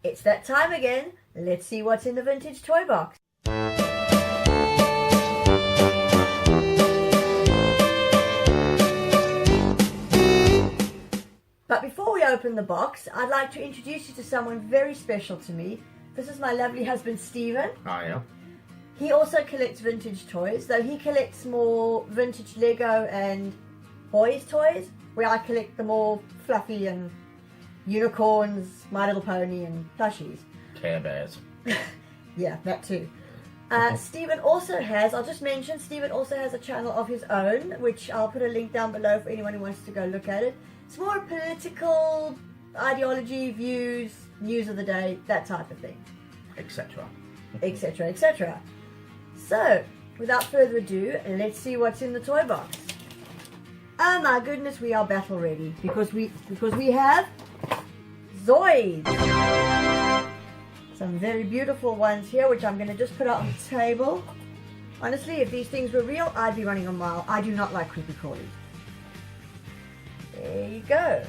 It's that time again. Let's see what's in the vintage toy box. But before we open the box, I'd like to introduce you to someone very special to me. This is my lovely husband, Stephen. Hiya. He also collects vintage toys, though he collects more vintage Lego and boys' toys, where I collect the more fluffy and unicorns, My Little Pony and plushies. Care Bears. Yeah, that too. Stephen also has, I'll just mention, Stephen also has a channel of his own, which I'll put a link down below for anyone who wants to go look at it. It's more political ideology, views, news of the day, that type of thing. Etc. Etc, etc. So, without further ado, let's see what's in the toy box. Oh my goodness, we are battle ready because we have Zoids. Some very beautiful ones here, which I'm going to just put out on the table. Honestly, if these things were real, I'd be running a mile. I do not like creepy crawlies. There you go.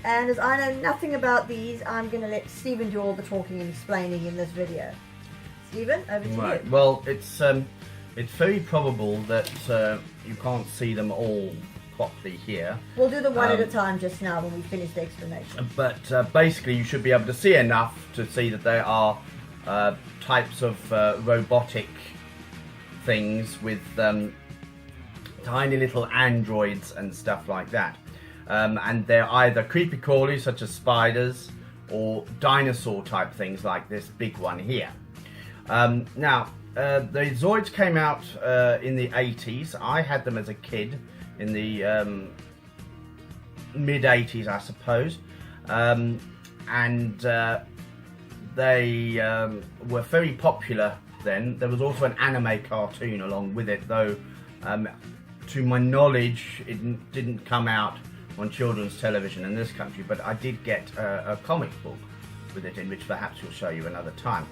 And as I know nothing about these, I'm going to let Stephen do all the talking and explaining in this video. Stephen, over to you. Well, it's very probable that you can't see them all properly here. We'll do them one at a time just now when we finish the explanation. But basically, you should be able to see enough to see that there are types of robotic things with tiny little androids and stuff like that. And they're either creepy crawlies such as spiders or dinosaur type things like this big one here. Now, the Zoids came out in the 80s. I had them as a kid in the mid 80s, I suppose. And they were very popular then. There was also an anime cartoon along with it, though to my knowledge it didn't come out on children's television in this country, but I did get a comic book with it in, which perhaps we'll show you another time.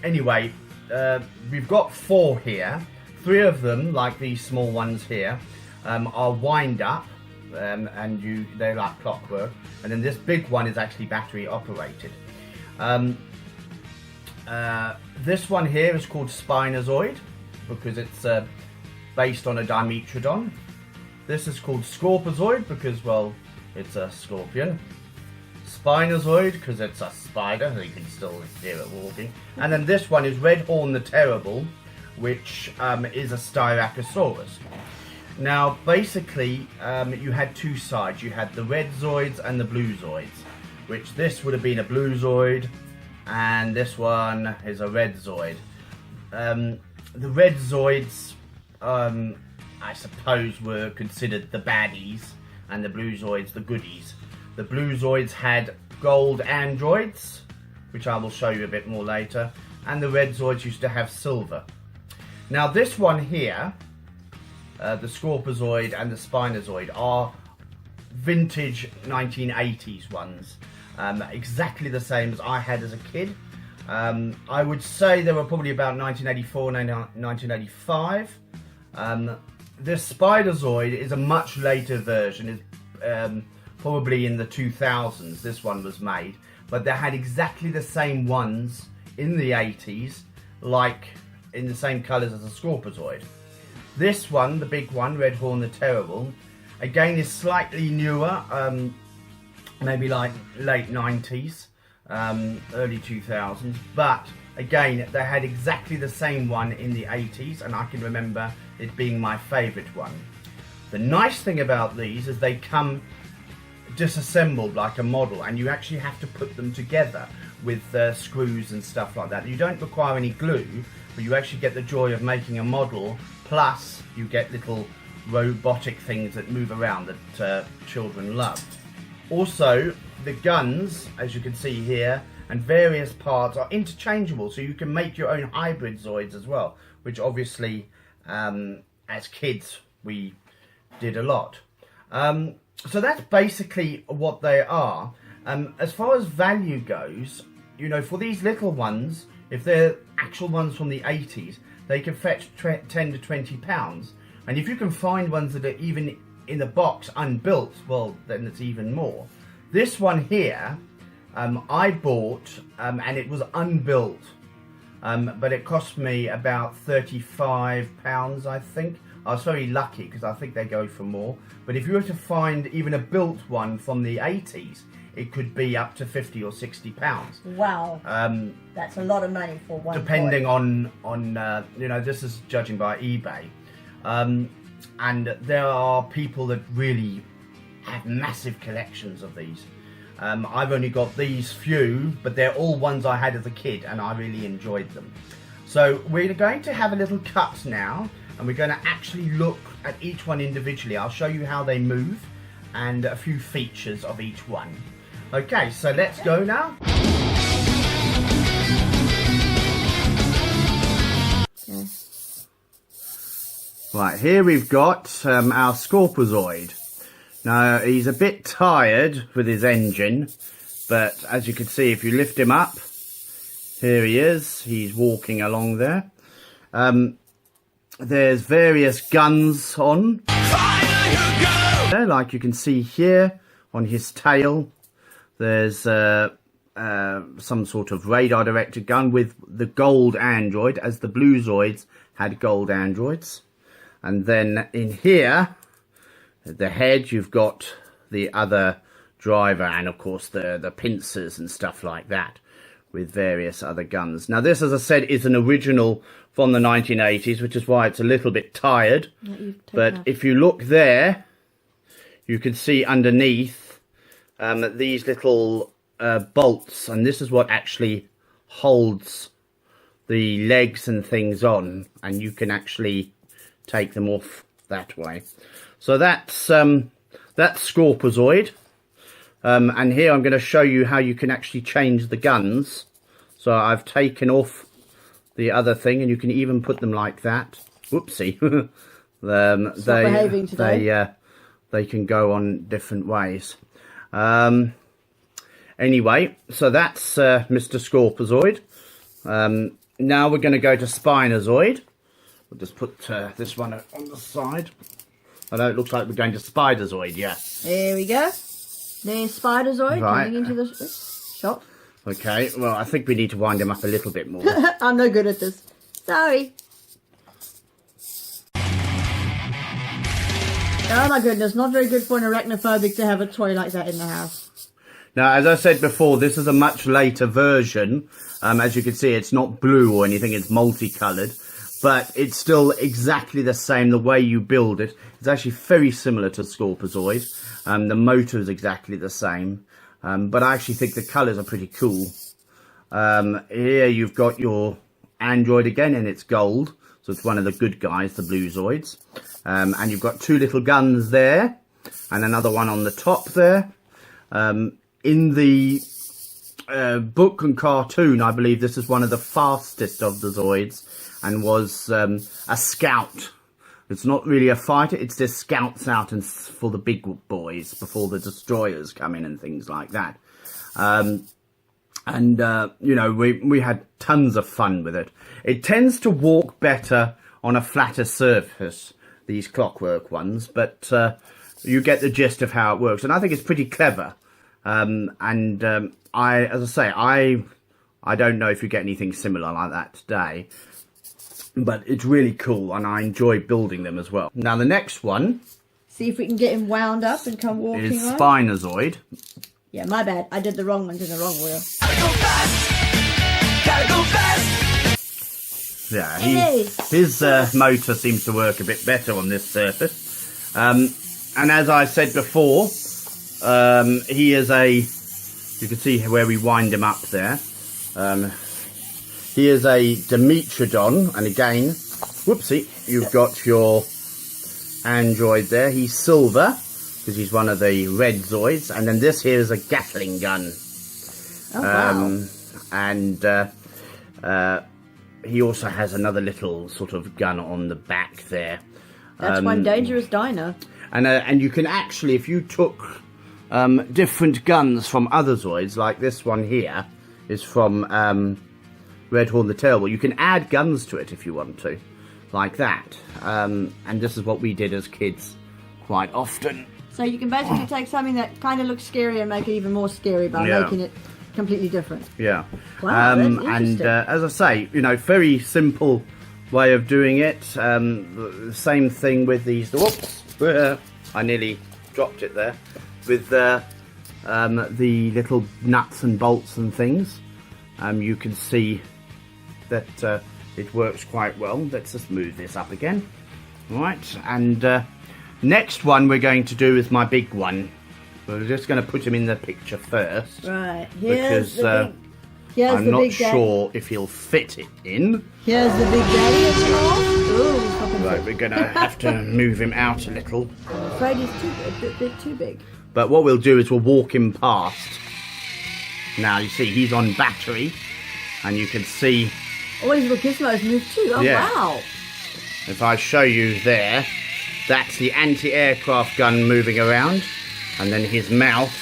Anyway, we've got 4 here. 3 of them, like these small ones here, are wind up, and they're like clockwork, and then this big one is actually battery operated. This one here is called Spinozoid because it's based on a Dimetrodon. This is called Scorpozoid because, well, it's a scorpion. Spinozoid because it's a spider, you can still hear it walking. And then this one is Redhorn the Terrible, which is a Styracosaurus. Now, basically, you had 2 sides. You had the red Zoids and the blue Zoids, which this would have been a blue Zoid, and this one is a red Zoid. The red Zoids, I suppose, were considered the baddies, and the blue Zoids the goodies. The blue Zoids had gold androids, which I will show you a bit more later, and the red Zoids used to have silver. Now this one here, the Scorpozoid and the Spinozoid, are vintage 1980s ones, exactly the same as I had as a kid. I would say they were probably about 1984, 1985. This Spiderzoid is a much later version, it's probably in the 2000s this one was made, but they had exactly the same ones in the 80s, like in the same colours as a Scorpozoid. This one, the big one, Redhorn the Terrible, again is slightly newer, maybe like late 90s, early 2000s, but again they had exactly the same one in the 80s, and I can remember it being my favourite one. The nice thing about these is they come disassembled like a model, and you actually have to put them together with screws and stuff like that. You don't require any glue, but you actually get the joy of making a model, plus you get little robotic things that move around that children love. Also, the guns, as you can see here, and various parts are interchangeable, so you can make your own hybrid Zoids as well, which obviously as kids we did a lot. So that's basically what they are. As far as value goes, you know, for these little ones, if they're actual ones from the 80s, they can fetch 10 to 20 pounds. And if you can find ones that are even in the box unbuilt, well, then it's even more. This one here I bought, and it was unbuilt, but it cost me about £35, I think. I was very lucky because I think they go for more. But if you were to find even a built one from the 80s, it could be up to £50 or £60. Wow. That's a lot of money for one. Depending toy. on you know, this is judging by eBay. And there are people that really have massive collections of these. I've only got these few, but they're all ones I had as a kid and I really enjoyed them. So we're going to have a little cut now, and we're going to actually look at each one individually. I'll show you how they move and a few features of each one. Okay, so let's go now. Okay. Right, here we've got our Scorpozoid. Now, he's a bit tired with his engine, but as you can see, if you lift him up, here he is. He's walking along there. There's various guns on. Like you can see here on his tail, there's some sort of radar directed gun with the gold android, as the blue Zoids had gold androids. And then in here, at the head, you've got the other driver and of course the pincers and stuff like that with various other guns. Now this, as I said, is an original from the 1980s, which is why it's a little bit tired. But if you look there, you can see underneath these little bolts, and this is what actually holds the legs and things on, and you can actually take them off that way. So that's Scorpozoid. And here I'm going to show you how you can actually change the guns. So I've taken off the other thing, and you can even put them like that. Whoopsie. They can go on different ways. Anyway, so that's Mr. Scorpozoid. Now we're going to go to Spinozoid. We'll just put this one on the side. I know it looks like we're going to Spiderzoid, yeah. There we go. There's Spiderzoid coming into the shot. Okay, well, I think we need to wind him up a little bit more. I'm no good at this. Sorry. Oh my goodness, not very good for an arachnophobic to have a toy like that in the house. Now, as I said before, this is a much later version. As you can see, it's not blue or anything, it's multicoloured. But it's still exactly the same, the way you build it. It's actually very similar to Scorpozoid. The motor is exactly the same. But I actually think the colours are pretty cool. Here you've got your android again, and it's gold. So it's one of the good guys, the blue Zoids. And you've got two little guns there, and another one on the top there. In the book and cartoon, I believe this is one of the fastest of the Zoids, and was a scout. It's not really a fighter, it's just scouts out and for the big boys before the destroyers come in and things like that. You know, we had tons of fun with it. It tends to walk better on a flatter surface, these clockwork ones, but you get the gist of how it works, and I think it's pretty clever. As I say, I don't know if you get anything similar like that today, but it's really cool, and I enjoy building them as well. Now the next one, see if we can get him wound up and come walking is on. Spinozoid. Yeah, my bad. I did the wrong ones in the wrong wheel. Gotta go fast. Gotta go fast. Yeah, his motor seems to work a bit better on this surface. And as I said before, he is you can see where we wind him up there. He is a Dimetrodon, and again, whoopsie, you've got your android there. He's silver, because he's one of the red Zoids, and then this here is a Gatling gun. Oh, wow. And he also has another little sort of gun on the back there. That's one dangerous dino. And you can actually, if you took different guns from other Zoids, like this one here is from Redhorn the Terrible, you can add guns to it if you want to, like that. And this is what we did as kids quite often. So you can basically take something that kind of looks scary and make it even more scary by making it completely different. Yeah. Wow, that's and interesting. as I say, you know, very simple way of doing it. The same thing with these. Whoops! I nearly dropped it there. With the little nuts and bolts and things, you can see that it works quite well. Let's just move this up again. All right, and next one we're going to do is my big one. We're just going to put him in the picture first. Right, because I'm not sure if he'll fit it in. Here's the big daddy of them all. Ooh, he's popping Right, through. we're going to have to move him out a little. I'm afraid he's a bit too big. But what we'll do is we'll walk him past. Now you see he's on battery, and you can see Oh, his little gizmos move too. Oh, Yeah. wow. if I show you there, that's the anti-aircraft gun moving around, and then his mouth,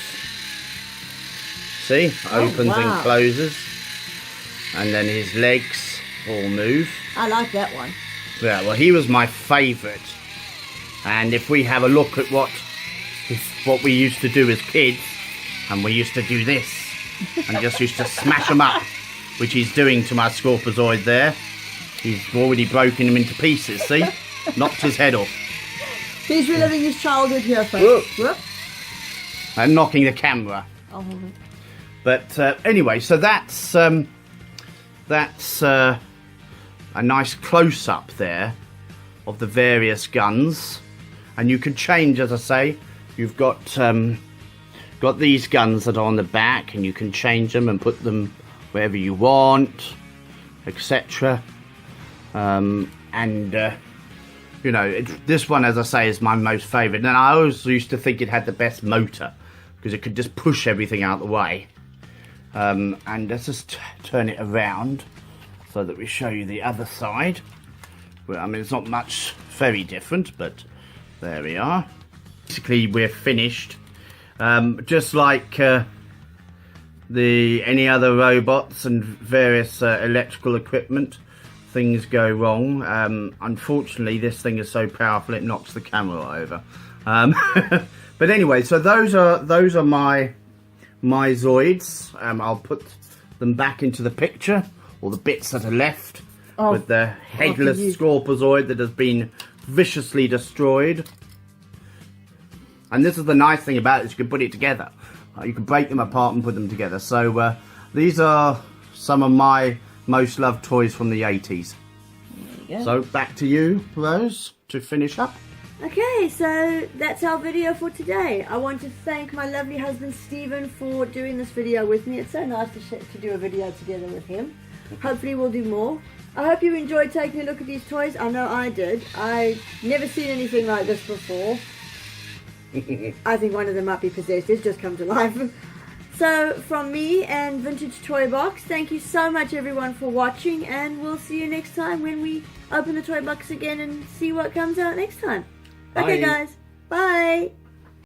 see, opens wow. and closes, and then his legs all move. I like that one. Yeah, well, he was my favourite, and if we have a look at what we used to do as kids, and we used to do this, and just used to smash them up, which he's doing to my Scorpozoid there. He's already broken him into pieces, see? Knocked his head off. He's reliving his childhood here, folks. Whoop. And knocking the camera. I'll hold it. But anyway, so that's a nice close-up there of the various guns. And you can change, as I say, you've got these guns that are on the back, and you can change them and put them wherever you want, etc. You know, this one, as I say, is my most favourite. And I always used to think it had the best motor, because it could just push everything out of the way. And let's just turn it around so that we show you the other side. Well, I mean, it's not much very different, but there we are. Basically, we're finished. Just like any other robots and various electrical equipment, things go wrong. Unfortunately, this thing is so powerful it knocks the camera over. But anyway, so those are my Zoids. I'll put them back into the picture, or the bits that are left, with the headless Scorpozoid that has been viciously destroyed. And this is the nice thing about it, is you can put it together. You can break them apart and put them together. So these are some of my most loved toys from the 80s. There you go. So back to you, Rose, to finish up. Okay, so that's our video for today. I want to thank my lovely husband Stephen for doing this video with me. It's so nice to do a video together with him. Hopefully we'll do more. I hope you enjoyed taking a look at these toys. I know I did. I've never seen anything like this before. I think one of them might be possessed. It's just come to life. So from me and Vintage Toy Box, thank you so much everyone for watching, and we'll see you next time when we open the toy box again and see what comes out next time. Okay, Bye. guys. Bye.